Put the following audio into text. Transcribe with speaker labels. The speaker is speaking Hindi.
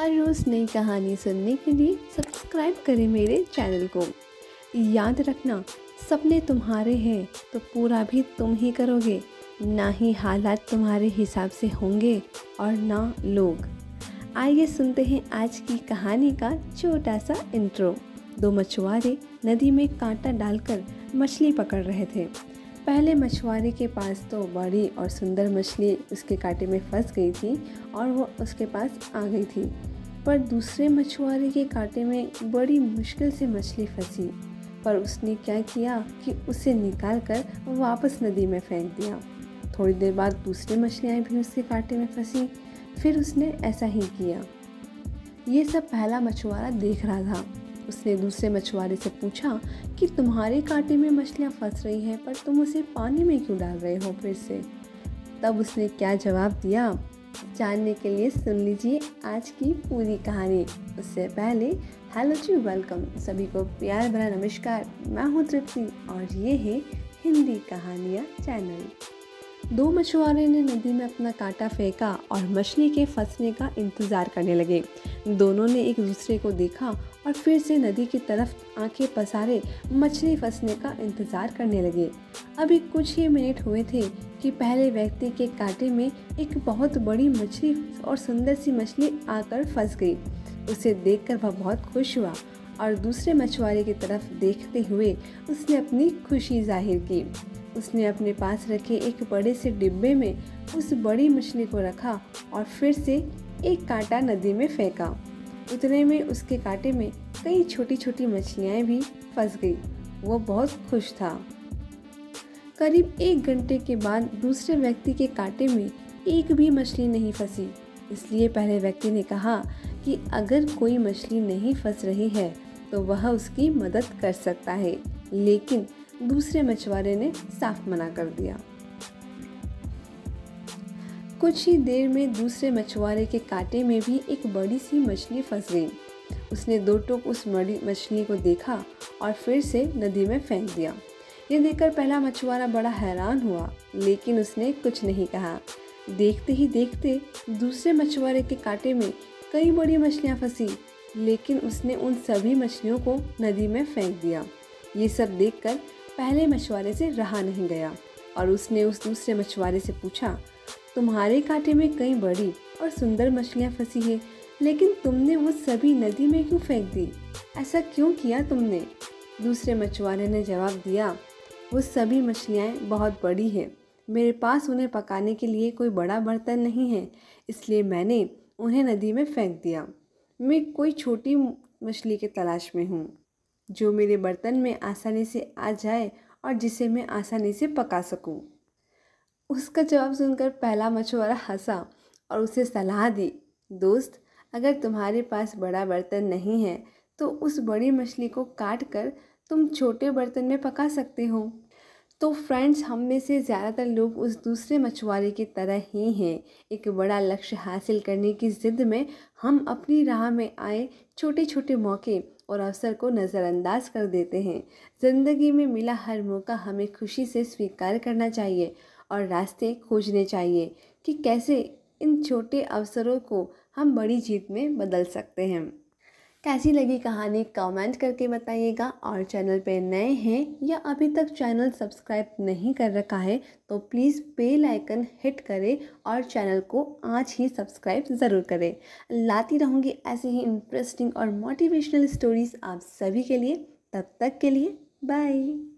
Speaker 1: हर रोज़ नई कहानी सुनने के लिए सब्सक्राइब करें मेरे चैनल को। याद रखना, सपने तुम्हारे हैं तो पूरा भी तुम ही करोगे, ना ही हालात तुम्हारे हिसाब से होंगे और ना लोग। आइए सुनते हैं आज की कहानी का छोटा सा इंट्रो। दो मछुआरे नदी में कांटा डालकर मछली पकड़ रहे थे। पहले मछुआरे के पास तो बड़ी और सुंदर मछली उसके कांटे में फंस गई थी और वो उसके पास आ गई थी, पर दूसरे मछुआरे के कांटे में बड़ी मुश्किल से मछली फंसी। पर उसने क्या किया कि उसे निकालकर वापस नदी में फेंक दिया। थोड़ी देर बाद दूसरी मछलियाँ भी उसके कांटे में फंसी, फिर उसने ऐसा ही किया। ये सब पहला मछुआरा देख रहा था। उसने दूसरे मछुआरे से पूछा कि तुम्हारे कांटे में मछलियाँ फंस रही हैं, पर तुम उसे पानी में क्यों डाल रहे हो फिर से। तब उसने क्या जवाब दिया, जानने के लिए सुन लीजिए आज की पूरी कहानी। उससे पहले हेलो जी, वेलकम सभी को प्यार भरा नमस्कार। मैं हूँ तृप्ति और ये है हिंदी कहानियाँ चैनल। दो मछुआरे ने नदी में अपना कांटा फेंका और मछली के फंसने का इंतज़ार करने लगे। दोनों ने एक दूसरे को देखा और फिर से नदी की तरफ आंखें पसारे मछली फंसने का इंतज़ार करने लगे। अभी कुछ ही मिनट हुए थे कि पहले व्यक्ति के कांटे में एक बहुत बड़ी मछली और सुंदर सी मछली आकर फंस गई। उसे देखकर वह बहुत खुश हुआ और दूसरे मछुआरे की तरफ देखते हुए उसने अपनी खुशी जाहिर की। उसने अपने पास रखे एक बड़े से डिब्बे में उस बड़ी मछली को रखा और फिर से एक कांटा नदी में फेंका। उतने में उसके कांटे में कई छोटी छोटी मछलियाँ भी फंस गई। वो बहुत खुश था। करीब 1 घंटे के बाद दूसरे व्यक्ति के कांटे में एक भी मछली नहीं फंसी। इसलिए पहले व्यक्ति ने कहा कि अगर कोई मछली नहीं फंस रही है तो वह उसकी मदद कर सकता है, लेकिन दूसरे मछुआरे ने साफ मना कर दिया। कुछ ही देर में दूसरे मछुआरे के कांटे में भी एक बड़ी सी मछली फंस गई। उसने 2 टोक उस बड़ी मछली को देखा और फिर से नदी में फेंक दिया। ये देखकर पहला मछुआरा बड़ा हैरान हुआ, लेकिन उसने कुछ नहीं कहा। देखते ही देखते दूसरे मछुआरे के कांटे में कई बड़ी मछलियाँ फंसी, लेकिन उसने उन सभी मछलियों को नदी में फेंक दिया। ये सब देखकर पहले मछुआरे से रहा नहीं गया और उसने उस दूसरे मछुआरे से पूछा, तुम्हारे कांटे में कई बड़ी और सुंदर मछलियाँ फंसी है, लेकिन तुमने वो सभी नदी में क्यों फेंक दी? ऐसा क्यों किया तुमने? दूसरे मछुआरे ने जवाब दिया, वो सभी मछलियाँ बहुत बड़ी हैं। मेरे पास उन्हें पकाने के लिए कोई बड़ा बर्तन नहीं है, इसलिए मैंने उन्हें नदी में फेंक दिया। मैं कोई छोटी मछली के तलाश में हूँ जो मेरे बर्तन में आसानी से आ जाए और जिसे मैं आसानी से पका सकूं। उसका जवाब सुनकर पहला मछुआरा हंसा और उसे सलाह दी, दोस्त, अगर तुम्हारे पास बड़ा बर्तन नहीं है तो उस बड़ी मछली को काट कर तुम छोटे बर्तन में पका सकते हो। तो फ्रेंड्स, हम में से ज़्यादातर लोग उस दूसरे मछुआरे की तरह ही हैं। एक बड़ा लक्ष्य हासिल करने की ज़िद में हम अपनी राह में आए छोटे छोटे मौके और अवसर को नज़रअंदाज कर देते हैं। ज़िंदगी में मिला हर मौका हमें खुशी से स्वीकार करना चाहिए और रास्ते खोजने चाहिए कि कैसे इन छोटे अवसरों को हम बड़ी जीत में बदल सकते हैं। कैसी लगी कहानी कमेंट करके बताइएगा, और चैनल पे नए हैं या अभी तक चैनल सब्सक्राइब नहीं कर रखा है तो प्लीज़ बेल आइकन हिट करें और चैनल को आज ही सब्सक्राइब ज़रूर करें। लाती रहूँगी ऐसे ही इंटरेस्टिंग और मोटिवेशनल स्टोरीज़ आप सभी के लिए। तब तक के लिए बाय।